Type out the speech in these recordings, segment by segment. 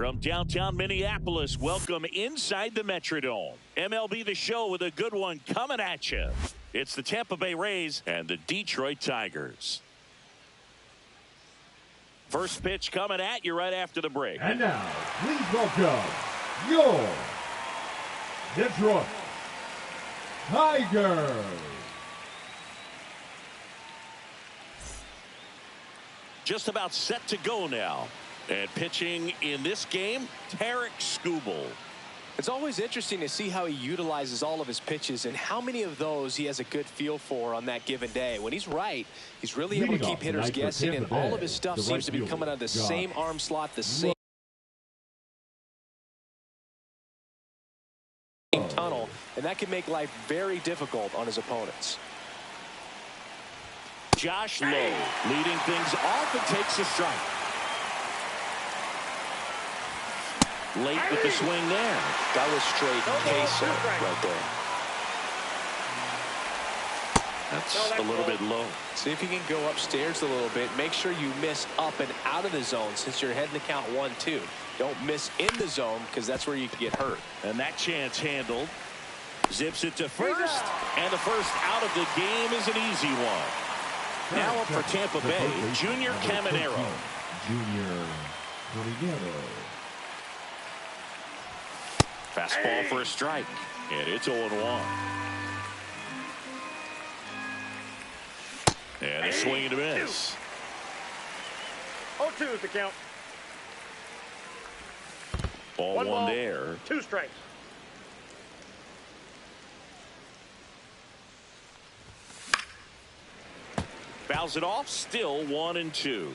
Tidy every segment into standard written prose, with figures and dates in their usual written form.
From downtown Minneapolis, welcome inside the Metrodome. MLB The Show with a good one coming at you. It's the Tampa Bay Rays and the Detroit Tigers. First pitch coming at you right after the break. And now, please welcome your Detroit Tigers. Just about set to go now. And pitching in this game, Tarik Skubal. It's always interesting to see how he utilizes all of his pitches and how many of those he has a good feel for on that given day. When he's right, he's really able to keep hitters guessing, and all of his stuff seems to be coming out of the same arm slot, the same tunnel, and that can make life very difficult on his opponents. Josh Lowe leading things off and takes a strike. Late with the swing there. That was straight queso right there. That's a little bit low. See if you can go upstairs a little bit. Make sure you miss up and out of the zone since you're heading to count 1-2. Don't miss in the zone because that's where you can get hurt. And that chance handled. Zips it to first. And the first out of the game is an easy one. Now up for Tampa Bay, Junior Caminero. Fastball for a strike, and it's 0-1. And a swing and a miss. 0-2 is the count. Ball one there. 2 strikes. Fouls it off, still 1-2.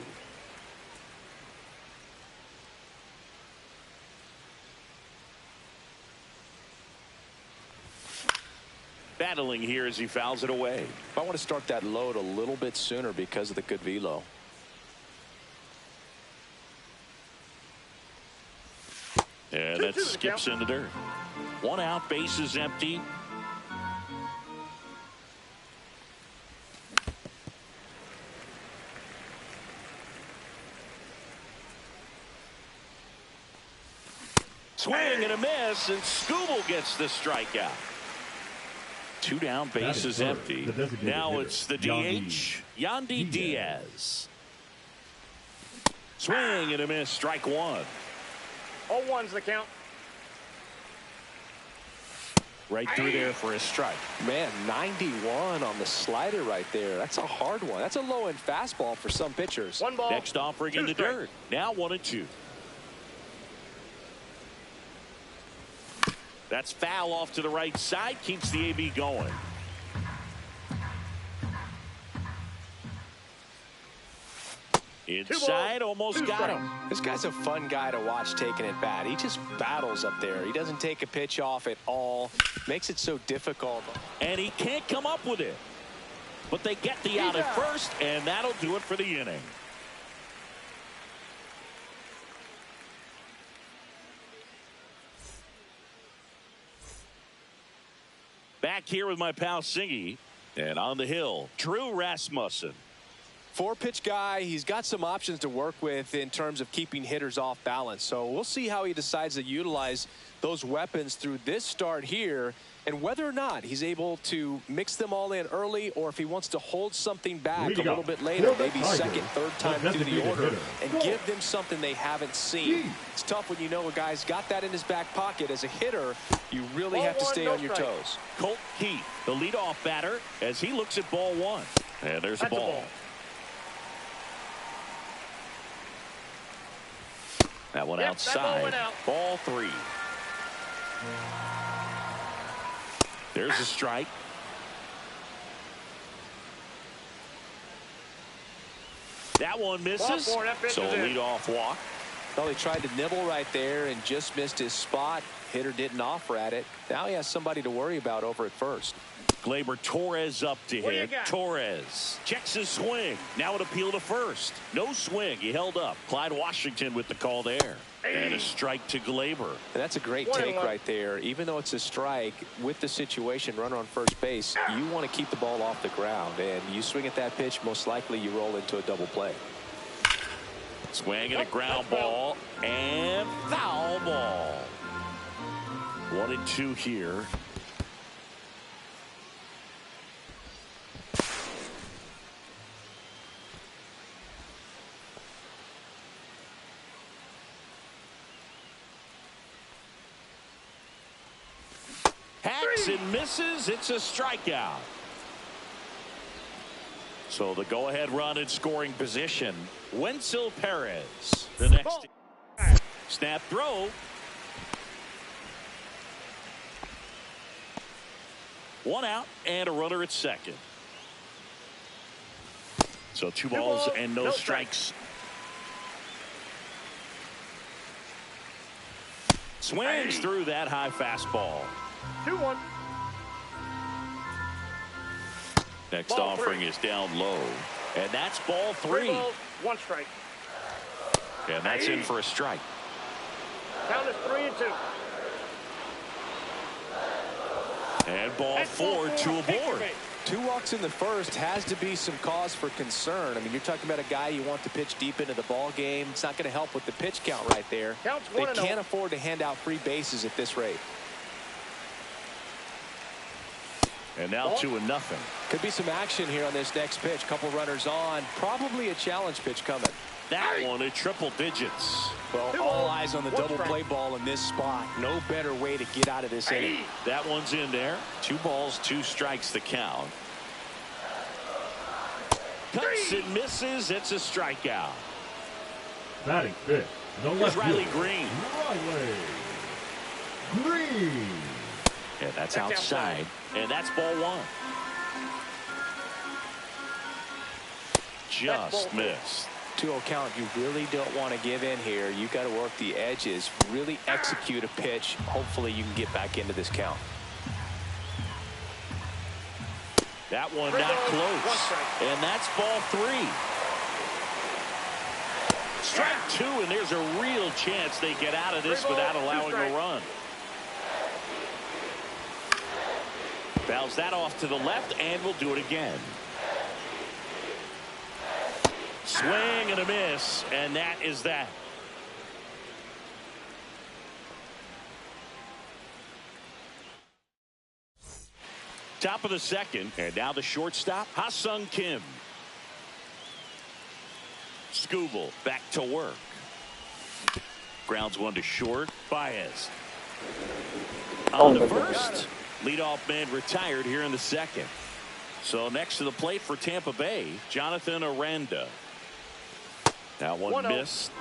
Battling here as he fouls it away. I want to start that load a little bit sooner because of the good velo. And that skips in the dirt. 1 out, base is empty. Swing and a miss, and Skubal gets the strikeout. 2 down, base is empty. Now it's the DH, Yandy Diaz. Swing and a miss, strike 1. 0-1's the count. Right through there for a strike. Man, 91 on the slider right there. That's a hard one. That's a low-end fastball for some pitchers. 1 ball. Next offering in the dirt. Now 1-2. That's foul off to the right side. Keeps the AB going. Inside, almost got him. This guy's a fun guy to watch taking it bat. He just battles up there. He doesn't take a pitch off at all. Makes it so difficult. And he can't come up with it. But they get the out at first, and that'll do it for the inning. Back here with my pal Singy, and on the hill, Drew Rasmussen. 4-pitch guy. He's got some options to work with in terms of keeping hitters off balance. So we'll see how he decides to utilize those weapons through this start here, and whether or not he's able to mix them all in early, or if he wants to hold something back a little bit later, maybe second, third time through the order, and give them something they haven't seen. It's tough when you know a guy's got that in his back pocket. As a hitter, you really have to stay on your toes. Colt Keith, the leadoff batter, as he looks at ball 1. And there's a ball. That one outside. Ball 3. There's a strike. That one misses. So a leadoff walk. Well, he tried to nibble right there and just missed his spot. Hitter didn't offer at it. Now he has somebody to worry about over at first. Gleyber Torres up to hit. Torres checks his swing. Now an appeal to first. No swing. He held up. Clyde Washington with the call there. And a strike to Gleyber. And that's a great take right there. Even though it's a strike, with the situation, runner on first base, you want to keep the ball off the ground. And you swing at that pitch, most likely you roll into a double play. Swing and a ground ball and foul ball. 1-2 here. Hacks and misses. It's a strikeout. So the go-ahead run in scoring position. Wenceel Perez. The next snap throw. One out and a runner at second. So two balls and no strikes. Swings through that high fastball. 2-1. Next offering is down low. And that's ball 3. 3 balls, 1 strike. And that's in for a strike. Count is 3-2. And ball 4, 2 aboard. 2 walks in the first has to be some cause for concern. I mean, you're talking about a guy you want to pitch deep into the ball game. It's not going to help with the pitch count right there. They can't afford to hand out free bases at this rate. And now 2-0. Could be some action here on this next pitch. Couple runners on. Probably a challenge pitch coming. That one at triple digits. Well, all eyes on the double play ball in this spot. No better way to get out of this inning. That one's in there. 2 balls, 2 strikes the count. Cuts and misses. It's a strikeout. Batting fifth, the Here's left Riley fielder, Green. Riley Green. And that's outside. And that's ball 1. Just missed. 2-0 count. You really don't want to give in here. You got to work the edges. Really execute a pitch. Hopefully you can get back into this count. That one not close. And that's ball 3. Strike 2, and there's a real chance they get out of this without allowing a run. Fouls that off to the left, and we'll do it again. Swing and a miss, and that is that. Top of the second, and now the shortstop, Ha-Sung Kim. Skubal back to work. Grounds one to short. Baez. On the first. Leadoff man retired here in the second. So next to the plate for Tampa Bay, Jonathan Aranda. That one missed.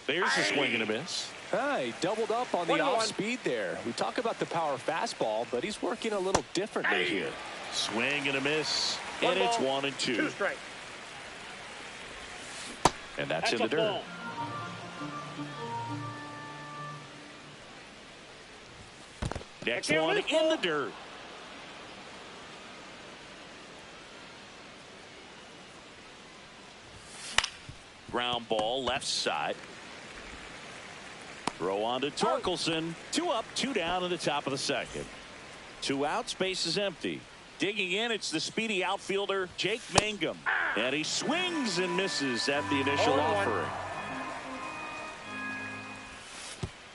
There's a swing and a miss. He doubled up on the off speed there. We talk about the power fastball, but he's working a little differently here. Swing and a miss. And it's 1-2. 2 strikes. And that's in the dirt. Next one in the dirt. Ground ball left side. Throw on to Torkelson. 2 up, 2 down in the top of the second. 2 out, space is empty. Digging in, it's the speedy outfielder, Jake Mangum. And he swings and misses at the initial offering.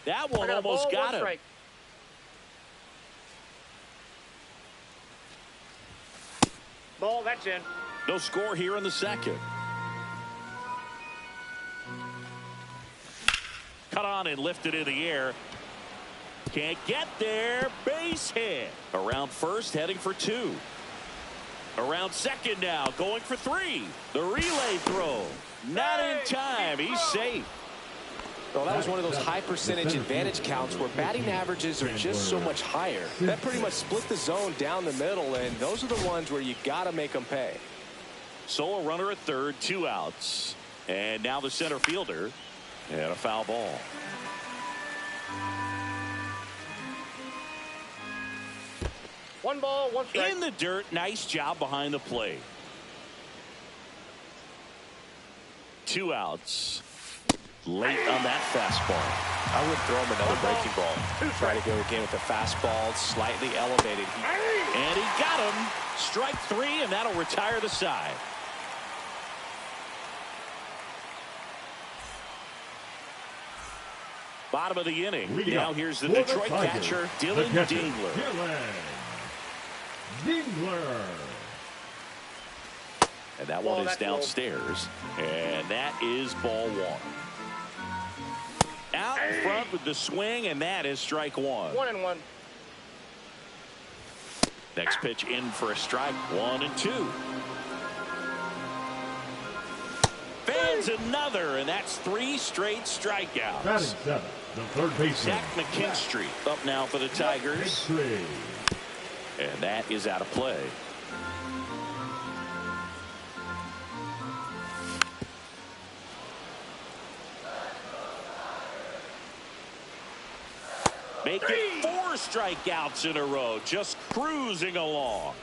That one almost got him. Ball, that's in. No score here in the second. Cut on and lifted in the air. Can't get there. Base hit. Around first, heading for 2. Around second now, going for 3. The relay throw. Not in time. He's safe. Well, that was one of those high percentage advantage counts where batting averages are just so much higher. That pretty much split the zone down the middle, and those are the ones where you got to make them pay. So a runner at third, 2 outs. And now the center fielder. And a foul ball. One ball, 1 strike. In the dirt. Nice job behind the plate. 2 outs. late on that fastball. I would throw him another breaking ball. Try to go again with the fastball, slightly elevated. And he got him. Strike 3, and that'll retire the side. Bottom of the inning. Now here's the Detroit catcher, Dylan Dingler. Dingler. And that one is downstairs. And that is ball 1. Out in front with the swing, and that is strike 1. 1-1. Next pitch in for a strike. 1-2. Fans another, and that's 3 straight strikeouts. Batting 7, the third baseman. Zach McKinstry up now for the Tigers. And that is out of play. Making 4 strikeouts in a row, just cruising along.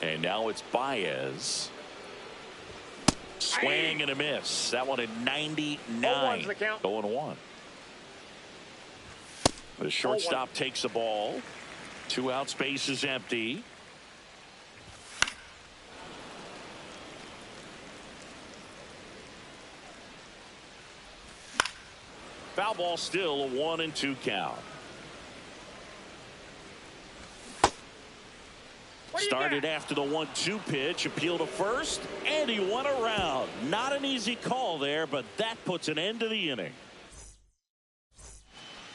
And now it's Baez. Swing and a miss. That one at 99. 0-1. The shortstop takes the ball. 2 out, space is empty. Foul ball, still a 1-2 count. Started after the 1-2 pitch, appeal to first, and he won around. Not an easy call there, but that puts an end to the inning.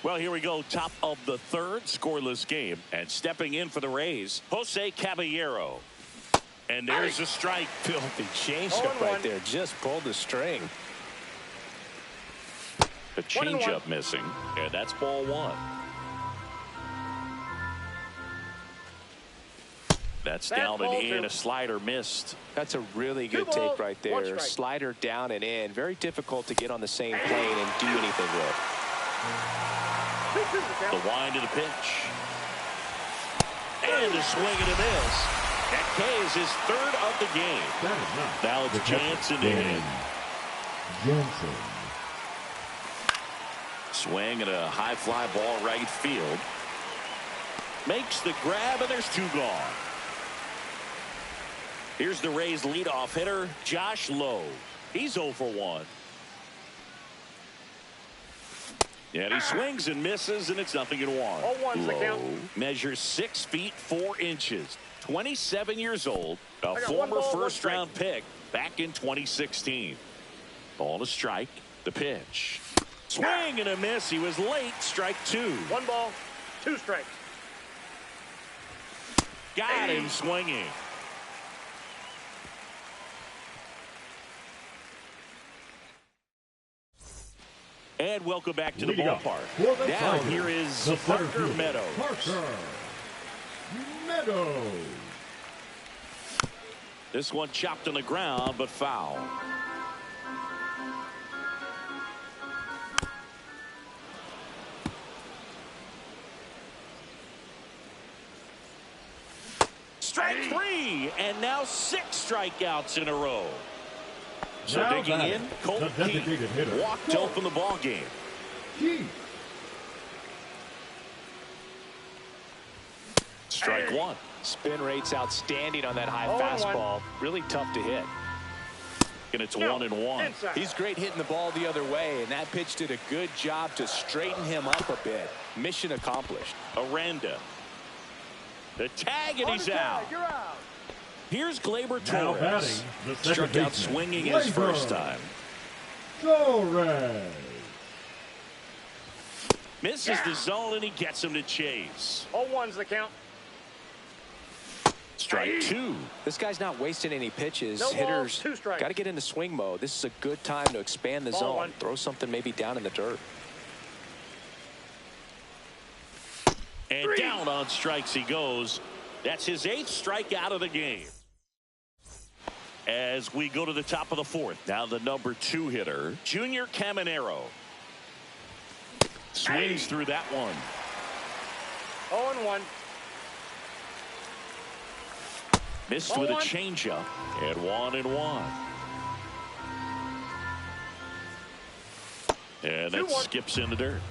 Well, here we go, top of the 3rd, scoreless game, and stepping in for the Rays, Jose Caballero. And there's a strike. Filthy changeup right there, just pulled the string. The changeup missing, and that's ball 1. That's down and in. A slider missed. That's a really good take right there. Slider down and in. Very difficult to get on the same plane and do anything with. The wind of the pitch. And a swing and a miss. That K is his 3rd of the game. Now it's Jansen in. Jansen. Swing and a high fly ball right field. Makes the grab, and there's 2 gone. Here's the Rays leadoff hitter, Josh Lowe. He's 0 for 1. And he swings and misses, and it's 0-1. Lowe measures 6 feet 4 inches. 27 years old. A former first-round pick back in 2016. Ball to strike. The pitch. Swing and a miss. He was late. Strike 2. 1 ball, 2 strikes. Got him swinging. And welcome back to the ballpark. Now here is Parker Meadows. Parker Meadows. This one chopped on the ground, but foul. Strike 3, and now 6 strikeouts in a row. So now digging in, Colt Keith walked to open the ball game. Strike 1. Spin rate's outstanding on that high fastball. Really tough to hit. And it's 1-1. He's great hitting the ball the other way, and that pitch did a good job to straighten him up a bit. Mission accomplished. Aranda. The tag, and he's out. Here's Gleyber Torres. Struck out swinging his first time. Torres. Misses the zone, and he gets him to chase. 0-1's the count. Strike 2. This guy's not wasting any pitches. No Hitters 2 strikes. got to get into swing mode. This is a good time to expand the zone. 1. Throw something maybe down in the dirt. And down on strikes he goes. That's his 8th strikeout of the game. As we go to the top of the 4th. Now the number 2 hitter, Junior Caminero. Swings through that one. 0-1. Missed with a changeup at 1-1. And that 2-1. skips in the dirt.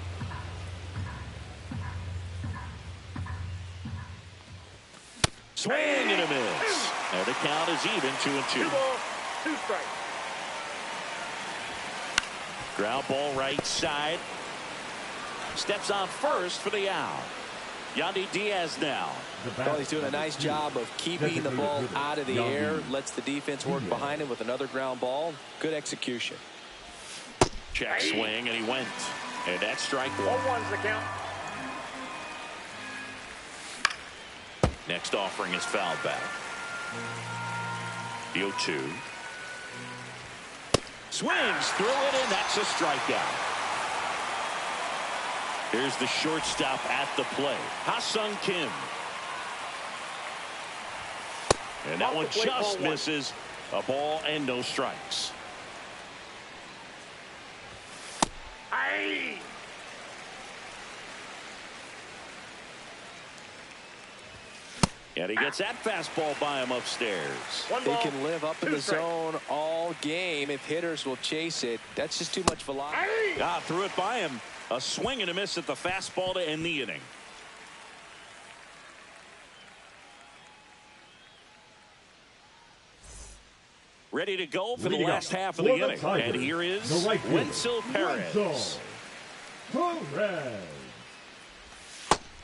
Swing and a miss. And the count is even, 2-2. 2 balls, 2 strikes. Ground ball right side. Steps on first for the out. Yandy Diaz now. Well, he's doing a nice job of keeping the ball out of the air. Lets the defense work behind him with another ground ball. Good execution. Check swing, and he went. And that's strike 1. 0-1's the count. Next offering is fouled back. The 0-2. Swings through it, and that's a strikeout. Here's the shortstop at the plate, Ha-Seong Kim. And that one just misses. A ball and no strikes. Aye. And he gets that fastball by him upstairs. 1 They ball, can live up in 2 the strikes. zone all game if hitters will chase it. That's just too much velocity. Ah, threw it by him. A swing and a miss at the fastball to end the inning. Ready to go for the last half of the inning. And here is Wenzel Perez.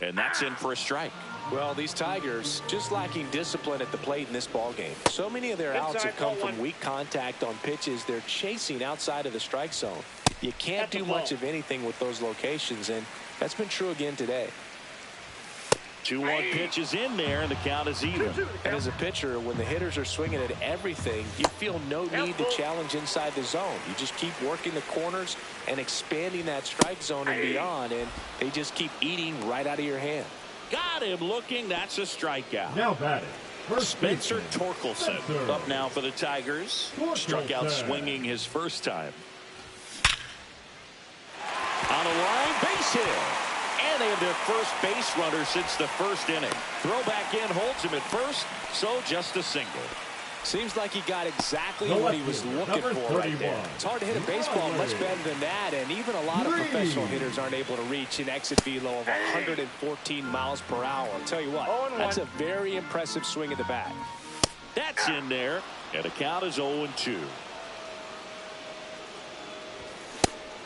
And that's in for a strike. Well, these Tigers just lacking discipline at the plate in this ball game. So many of their outs have come from weak contact on pitches they're chasing outside of the strike zone. You can't do much of anything with those locations, and that's been true again today. 2-1 pitch is in there, and the count is even. And as a pitcher, when the hitters are swinging at everything, you feel no need to challenge inside the zone. You just keep working the corners and expanding that strike zone and beyond, and they just keep eating right out of your hand. Got him looking. That's a strikeout. Now batting. Spencer Torkelson up now for the Tigers. Struck out swinging his first time. On the line, base hit. And they have their first base runner since the first inning. Throw back in, holds him at first, so just a single. Seems like he got exactly what he was looking for right there. It's hard to hit a baseball much better than that, and even a lot of professional hitters aren't able to reach an exit velo of 114 miles per hour. I'll tell you what, that's a very impressive swing of the bat. That's in there, and the count is 0-2.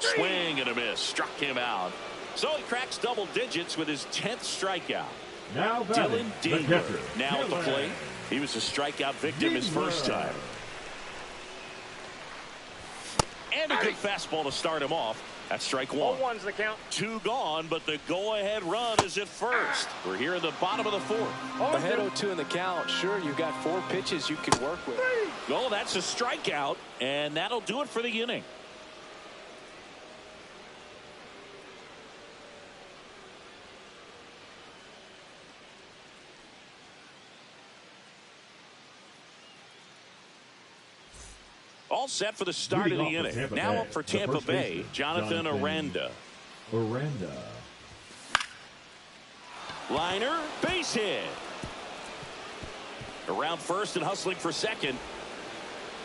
Swing and a miss, struck him out. So he cracks double digits with his 10th strikeout. Now Dylan the Dingler catcher, now at the plate. He was a strikeout victim his first time. And a good fastball to start him off. That's strike 1. 0-1's the count. 2 gone, but the go-ahead run is at first. We're here in the bottom of the 4th. Ahead 0-2 in the count. Sure, you've got 4 pitches you can work with. Oh, that's a strikeout, and that'll do it for the inning. All set for the start of the inning. Now up for Tampa Bay, Jonathan Aranda. Liner, base hit. Around first and hustling for second.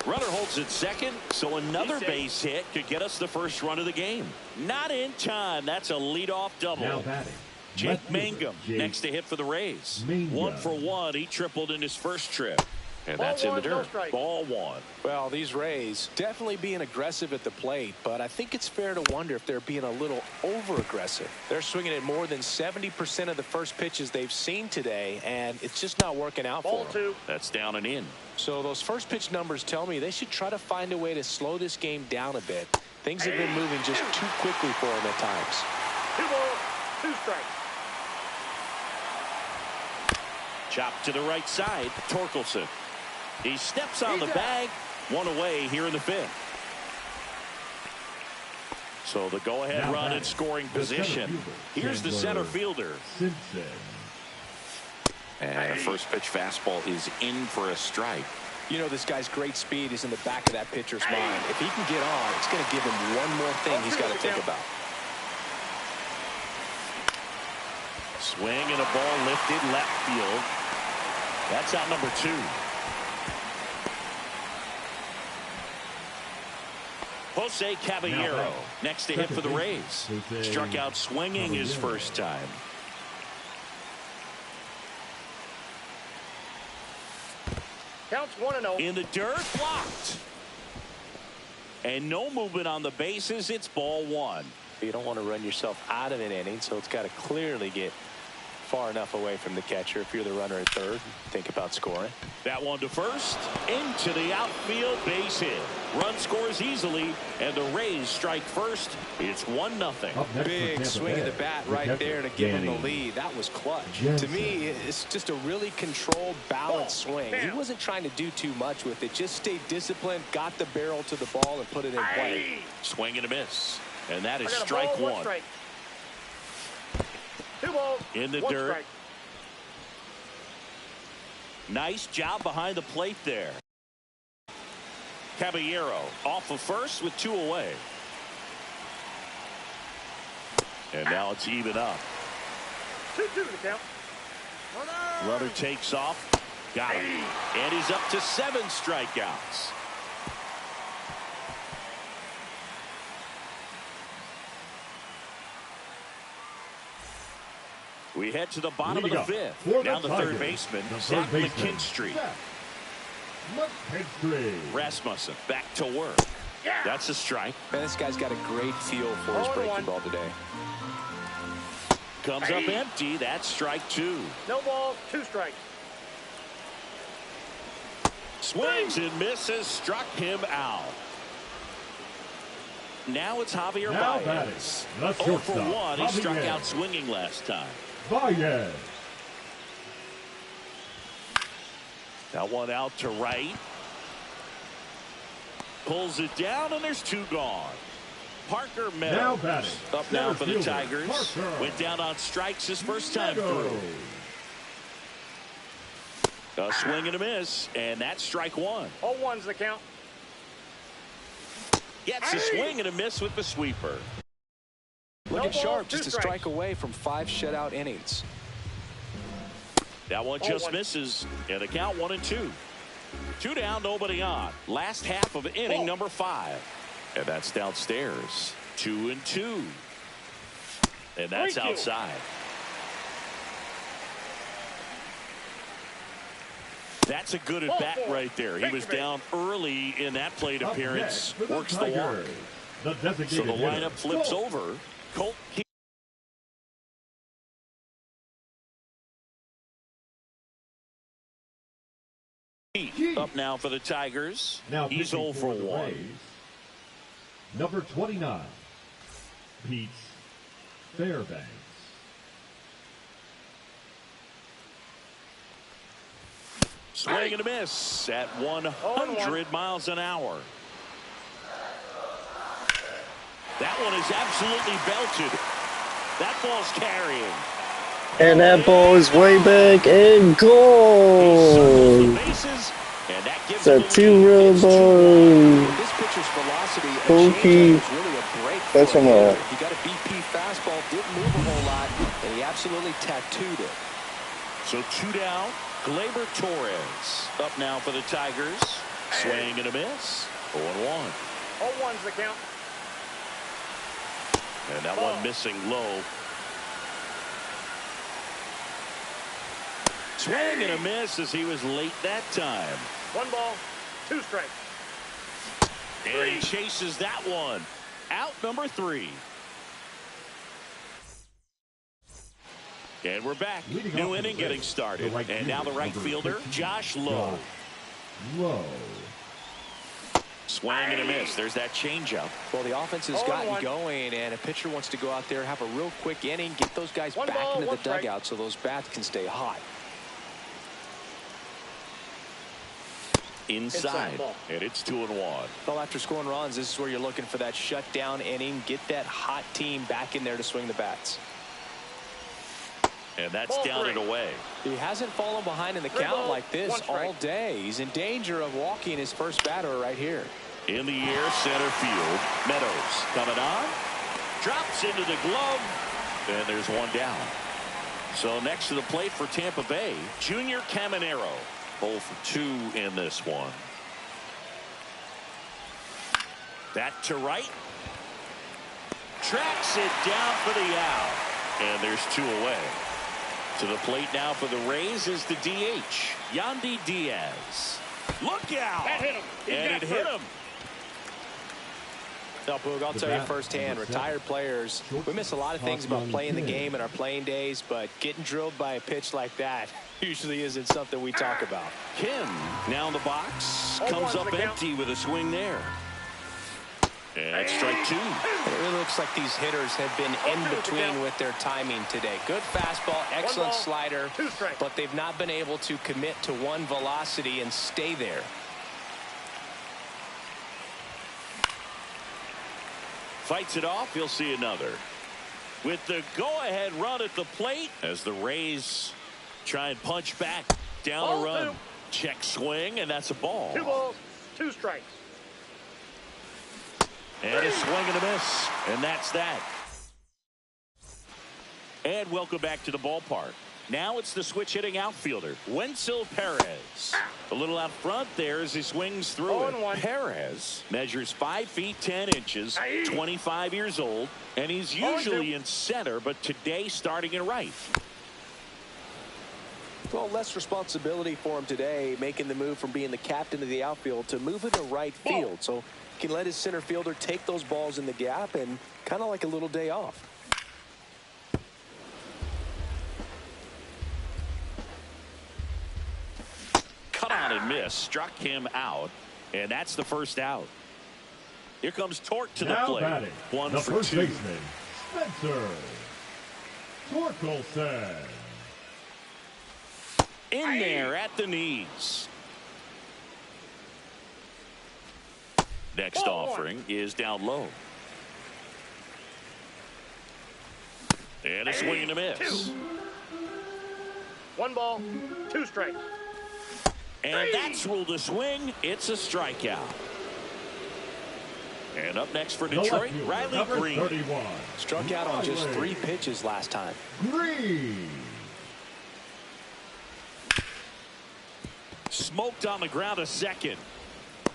Runner holds at second, so another base hit could get us the first run of the game. Not in time. That's a leadoff double. Now batting. Jake Mangum next to hit for the Rays. 1 for 1. He tripled in his first trip. And that's in the dirt. Ball 1. Well, these Rays definitely being aggressive at the plate, but I think it's fair to wonder if they're being a little over-aggressive. They're swinging at more than 70% of the first pitches they've seen today, and it's just not working out for them. That's down and in. So those first pitch numbers tell me they should try to find a way to slow this game down a bit. Things have been moving just too quickly for them at times. 2 balls, 2 strikes. Chop to the right side, Torkelson. He steps on the bag. 1 away here in the 5th. So the go-ahead run in scoring position. Here's the center fielder. And the first pitch fastball is in for a strike. You know, this guy's great speed is in the back of that pitcher's mind. If he can get on, it's going to give him one more thing he's got to think about. Swing and a ball lifted left field. That's out number 2. Jose Caballero next to hit for the Rays. Struck out swinging his first time. Counts 1-0. In the dirt, blocked. And no movement on the bases. It's ball one. You don't want to run yourself out of an inning, so it's got to clearly get far enough away from the catcher. If you're the runner at third, think about scoring. That one to first, into the outfield, base hit. Run scores easily, and the Rays strike first. It's 1-0. Big swing of the bat right there to give him the lead. That was clutch. To me, it's just a really controlled, balanced swing. He wasn't trying to do too much with it. Just stayed disciplined, got the barrel to the ball, and put it in play. Swing and a miss. And that is strike one. Strike. 2 balls. In the dirt. Strike. Nice job behind the plate there. Caballero off of first with 2 away. And now it's even up. 2-2 to count. Runner takes off. Got him. And he's up to 7 strikeouts. We head to the bottom of the 5th. Now the third baseman, Zach McKinstry. Rasmussen back to work. That's a strike. Man, this guy's got a great feel for his breaking ball today. Comes up empty. That's strike 2. No balls, 2 strikes. Swings and misses. Struck him out. Now it's Javier Baez. 0 for 1. He struck out swinging last time. Baez. That one out to right. Pulls it down, and there's 2 gone. Parker Meadows up now for the Tigers. Went down on strikes his first time through. A swing and a miss, and that's strike 1. 0-1's the count. Gets a swing and a miss with the sweeper. Looking sharp, just a strike away from 5 shutout innings. That one just misses, and the count 1-2. 2 down, nobody on. Last half of inning number 5. And that's downstairs. 2-2. And that's outside. That's a good at bat right there. He was down early in that plate appearance. Works the walk. So the lineup flips over. Colt up now for the Tigers. He's 0 for 1. Number 29, Pete Fairbanks. Swing and a miss at 100 miles an hour. That one is absolutely belted. That ball's carrying. And that ball is way back and goal. It's a 2-run ball. This pitcher's velocity, Pokey. really a break. That's from a. He got a BP fastball, didn't move a whole lot, and he absolutely tattooed it. So 2 down. Gleyber Torres up now for the Tigers. Swing and a miss. 0-1. 0-1's the count. And that one missing low. Swing and a miss as he was late that time. 1 ball, 2 strikes. And he chases that one. Out number 3. And we're back. New inning getting started. And now the right fielder, Josh Lowe. Swing and a miss. There's that changeup. Well, the offense has gotten going, and a pitcher wants to go out there, have a real quick inning, get those guys back into the dugout so those bats can stay hot. Inside, and it's 2-1. Well, after scoring runs, this is where you're looking for that shutdown inning. Get that hot team back in there to swing the bats. And that's down and away. He hasn't fallen behind in the count like this all day. He's in danger of walking his first batter right here. In the air, center field. Meadows coming on. Drops into the glove. And there's 1 down. So next to the plate for Tampa Bay, Junior Caminero. 0 for 2 in this one. That to right. Tracks it down for the out. And there's 2 away. To the plate now for the Rays is the DH, Yandy Diaz. Look out! That hit him. And it hit him. Now, Boog, I'll tell you firsthand, retired players, we miss a lot of things about playing the game in our playing days, but getting drilled by a pitch like that usually isn't something we talk about. Kim now in the box, comes up empty with a swing there. And strike 2. It really looks like these hitters have been in between with their timing today. Good fastball, excellent slider, but they've not been able to commit to one velocity and stay there. Fights it off. He'll see another. With the go-ahead run at the plate as the Rays try and punch back down a run. Check swing, and that's a ball. 2 balls, 2 strikes. And a swing and a miss. And that's that. And welcome back to the ballpark. Now it's the switch hitting outfielder, Wenzel Perez. A little out front there as he swings through it. Perez measures 5 feet 10 inches, 25 years old, and he's usually in center, but today starting in right. Well, less responsibility for him today, making the move from being the captain of the outfield to moving to right field. So he can let his center fielder take those balls in the gap and kind of like a little day off. Cut on and miss, struck him out, and that's the first out. Here comes Torque to the Now plate. batting, 1 the for first 2. baseman, Spencer Torkelson. In there at the knees. Next offering is down low. And a swing and a miss. 1 ball, 2 strikes. And that's ruled a swing. It's a strikeout. And up next for Detroit, Riley number Green. 31. Struck out on just 3 pitches last time. Green. Smoked on the ground a second.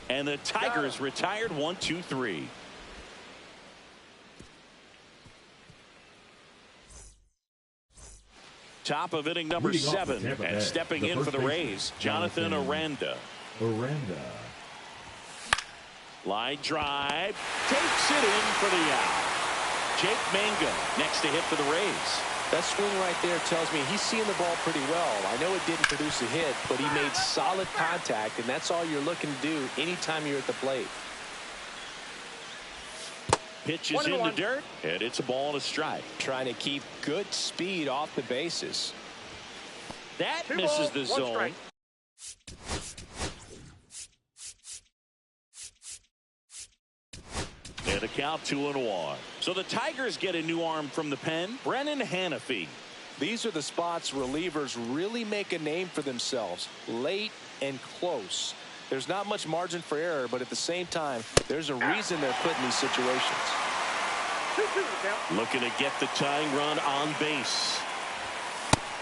And the Tigers retired 1, 2, 3. Top of inning number 7. And stepping in for the Rays, Jonathan Aranda. Line drive. Takes it in for the out. Jake Mangum next to hit for the Rays. That swing right there tells me he's seeing the ball pretty well. I know it didn't produce a hit, but he made solid contact, and that's all you're looking to do anytime you're at the plate. Pitch is in the dirt, and it's a ball and a strike. Trying to keep good speed off the bases. That misses the zone. And a count 2-1. So the Tigers get a new arm from the pen, Brennan Hanafy. These are the spots relievers really make a name for themselves, late and close. There's not much margin for error, but at the same time, there's a reason they're put in these situations. Looking to get the tying run on base.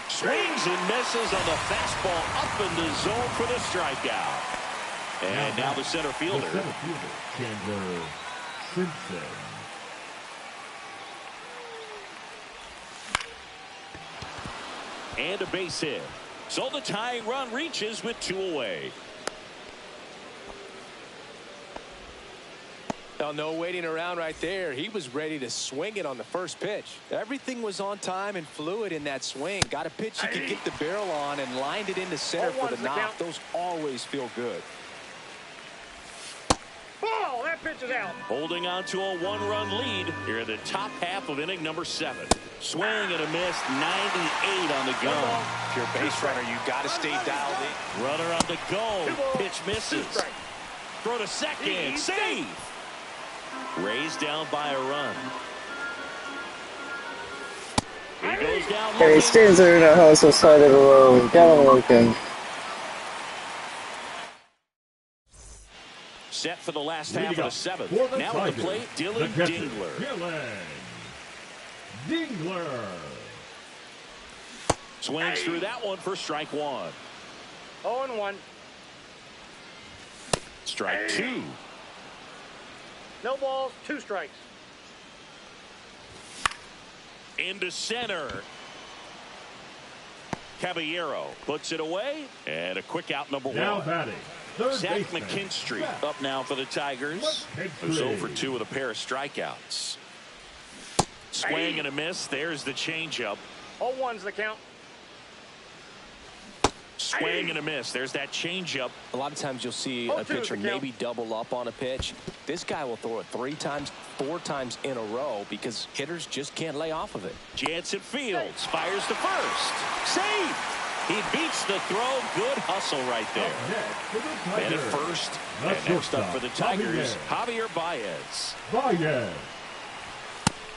Swings and misses on the fastball up in the zone for the strikeout. And now the center fielder. Chandler Simpson. And a base hit. So the tying run reaches with 2 away. Now, no waiting around right there. He was ready to swing it on the first pitch. Everything was on time and fluid in that swing. Got a pitch he could get the barrel on and lined it into center for the knock. Those always feel good. Ball, that pitch is out. Holding on to a 1-run lead here in the top half of inning number 7. Swing and a miss, 98 on the gun. If you're a base runner, you got to stay dialed in. Runner on the go. Pitch misses. Throw to second. Save. Rays down by a run. He goes down. Yeah, he stands there in the house outside of the road. Gotta work him. Set for the last half of the 7th. Now at the plate, Dylan Dingler. Dingler. Swings through that one for strike 1. 0-1. Strike 2. No balls, 2 strikes. Into center. Caballero puts it away, and a quick out, number Now one. batting, third Zach baseman, McKinstry Zach up now for the Tigers, who's McKinstry. 0 for 2 with a pair of strikeouts. Swing and a miss. There's the changeup. 0-1's the count. Swing and a miss. There's that changeup. A lot of times you'll see a pitcher maybe double up on a pitch. This guy will throw it 3 times, 4 times in a row because hitters just can't lay off of it. Jansen fields, fires to first. Save! He beats the throw. Good hustle right there. And at first, and next up for the Tigers, Javier Baez. Baez.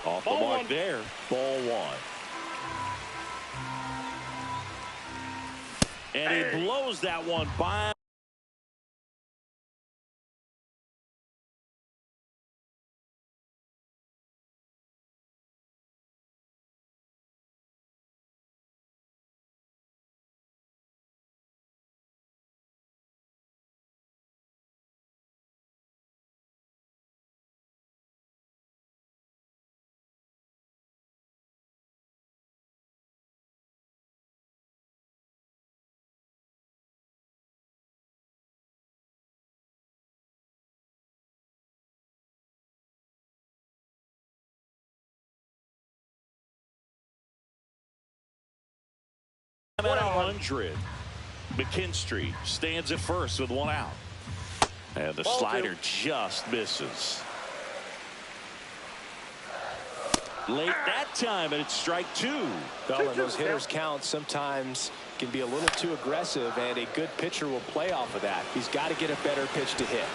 Off the Ball mark one. there. Ball 1. And he blows that one by. At 100. McKinstry stands at first with 1 out. And the Ball slider just misses. Late that time, and it's strike 2. Well, and those hitters count sometimes can be a little too aggressive, and a good pitcher will play off of that. He's got to get a better pitch to hit.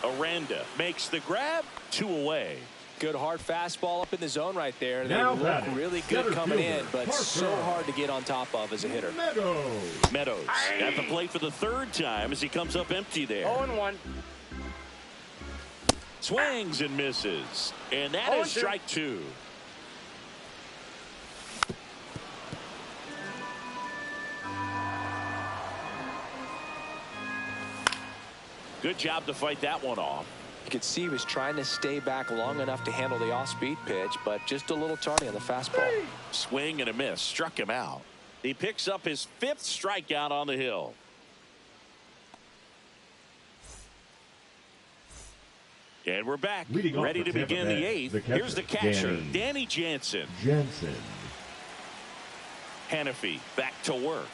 Aranda makes the grab. 2 away. Good hard fastball up in the zone right there. They Now look batting, really good center coming in, fielder, but Parker. so hard to get on top of as a hitter. Meadows. Meadows at the plate for the 3rd time as he comes up empty there. 0-1. Swings and misses. And that is 0-2. strike 2. Good job to fight that one off. You could see he was trying to stay back long enough to handle the off-speed pitch, but just a little tardy on the fastball. Swing and a miss. Struck him out. He picks up his 5th strikeout on the hill. And we're back. Leading off Ready for to Tampa begin Bay, the 8th. the catcher, Here's the catcher, Danny Danny Jansen. Jansen. Hannafy back to work.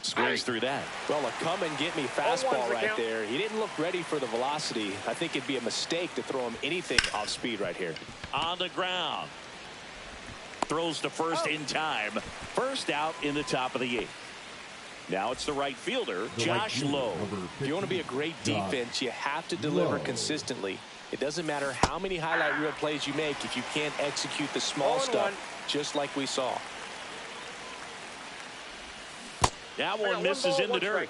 Swings through that. Well, a come and get me 0-1's fastball the right count. there. He didn't look ready for the velocity. I think it'd be a mistake to throw him anything off speed right here. On the ground. Throws to first in time. First out in the top of the 8th. Now it's the right fielder, The Josh right fielder, Lowe. number If you want to be a great 50, Josh defense, you have to deliver Lowe. consistently. It doesn't matter how many highlight reel plays you make if you can't execute the small 0-1. stuff, just like we saw. That I one got misses 1 ball, in the 1 dirt.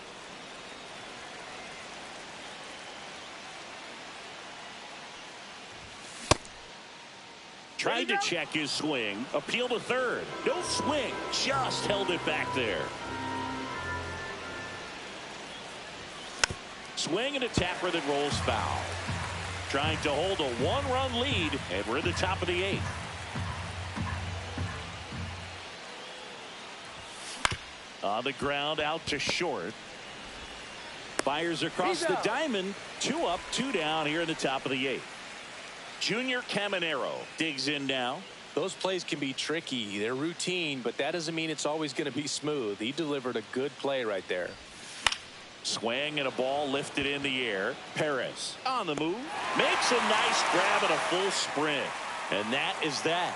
strike. Tried to check his swing. Appeal to third. No swing. Just held it back there. Swing and a tapper that rolls foul. Trying to hold a 1-run lead, and we're in the top of the 8th. On the ground, out to short. Fires across He's the out. diamond. 2 up, 2 down here in the top of the 8th. Junior Caminero digs in now. Those plays can be tricky. They're routine, but that doesn't mean it's always going to be smooth. He delivered a good play right there. Swing and a ball lifted in the air. Perez on the move. Makes a nice grab and a full sprint. And that is that.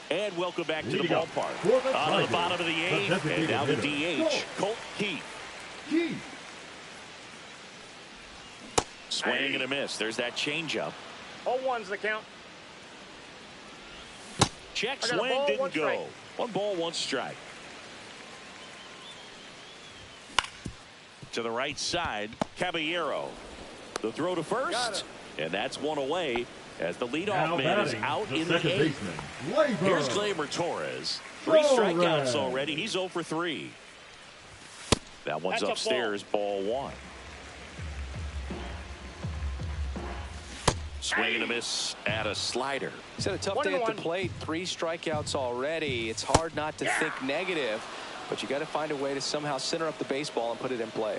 And welcome back to the Leading up ballpark. for the On the Tigers, bottom of the the 8th, and designated now the hitter, DH, Colt Keith. Keith. Swing and a miss. There's that changeup. 0-1's the count. Check I got a swing, ball, didn't 1 go. strike. 1 ball, 1 strike. To the right side, Caballero. The throw to Got first, it. and that's 1 away as the Now leadoff man is batting, out the in the second 8th. baseman, Gleyber. Here's Gleyber Torres. 3 All strikeouts right. already. He's 0 for 3. That one's That's a upstairs, ball 1. Swing and a miss at a slider. He's had a tough day at the plate. 3 strikeouts already. It's hard not to think negative, but you got to find a way to somehow center up the baseball and put it in play.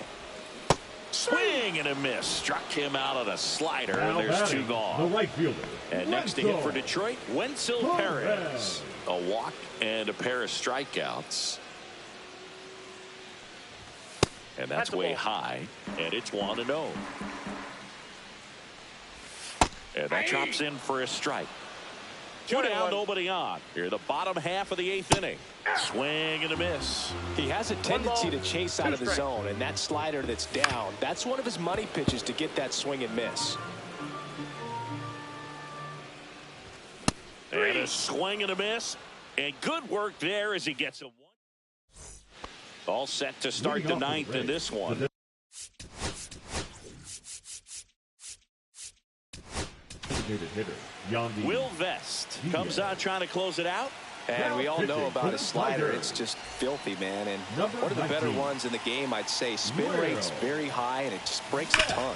Swing and a miss. Struck him out on a slider, Now and there's 2 batting, gone. the right fielder. And next to hit for Detroit, Wenzel Perez. Perez. A walk and a pair of strikeouts. And that's That's a way ball. high, and it's 1-0. And that chops in for a strike. 2 down, nobody on. Here, the bottom half of the 8th inning. Swing and a miss. He has a tendency to chase out of the zone, and that slider that's down, that's one of his money pitches to get that swing and miss. And a swing and a miss. And good work there as he gets a 1. All set to start the 9th in this one. Hitter, Yandy. Will Vest comes out trying to close it out. And we all know pitching about for his the slider. Tigers. It's just filthy, man. And Number one of the better 19. ones in the game, I'd say. Spin Guerrero. rate's very high, and it just breaks a ton.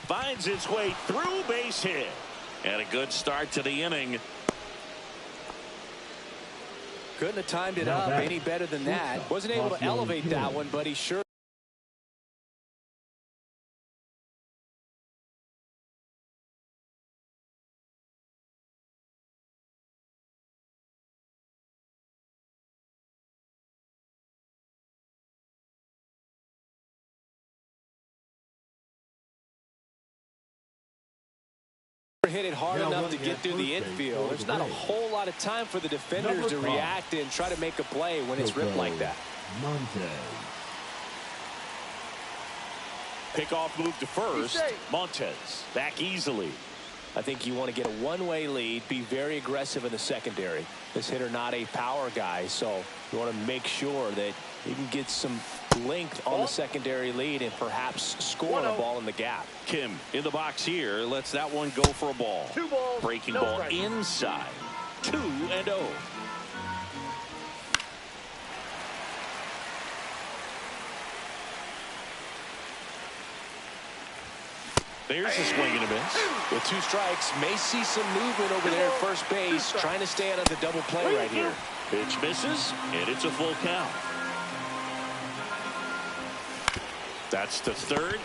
Finds its way through, base hit. And a good start to the inning. Couldn't have timed it Now up back. any better than that. Wasn't able to Osceola elevate that Kid. one, but he sure. Hit it hard Now enough to running get at through the first base infield. for There's the not a Rays. whole lot of time for the defenders Number to 5. react and try to make a play when it's ripped like that. Montez. Pickoff move to first. Montez back easily. I think you want to get a one-way lead, be very aggressive in the secondary. This hitter not a power guy, so you want to make sure that you can get some length on the secondary lead and perhaps score a ball in the gap. Kim in the box here. Lets that one go for a ball. 2 balls. Breaking no ball strikes. inside. 2-0. There's a swing and a miss. With 2 strikes, may see some movement over there at first base, trying to stay out of the double play right here. Pitch misses, and it's a full count. That's to third.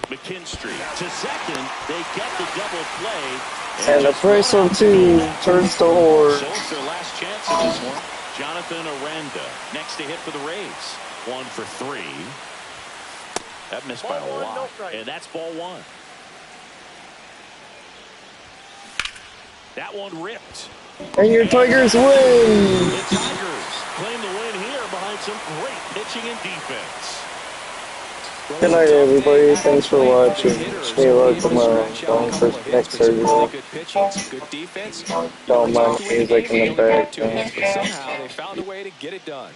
McKinstry to second. They get the double play. And the first one too turns to horse. So it's their last chance in this one. Jonathan Aranda next to hit for the Rays. 1 for 3. That missed by a Ball 1, no lot. strike. And that's ball 1. That one ripped. And your Tigers win! The Tigers claim the win here behind some great pitching and defense. Good night, everybody. Thanks for watching. Wish me luck tomorrow. Going for next surgery. Good pitching, some good defense. Don't mind music in the background. But somehow they found a way to get it done.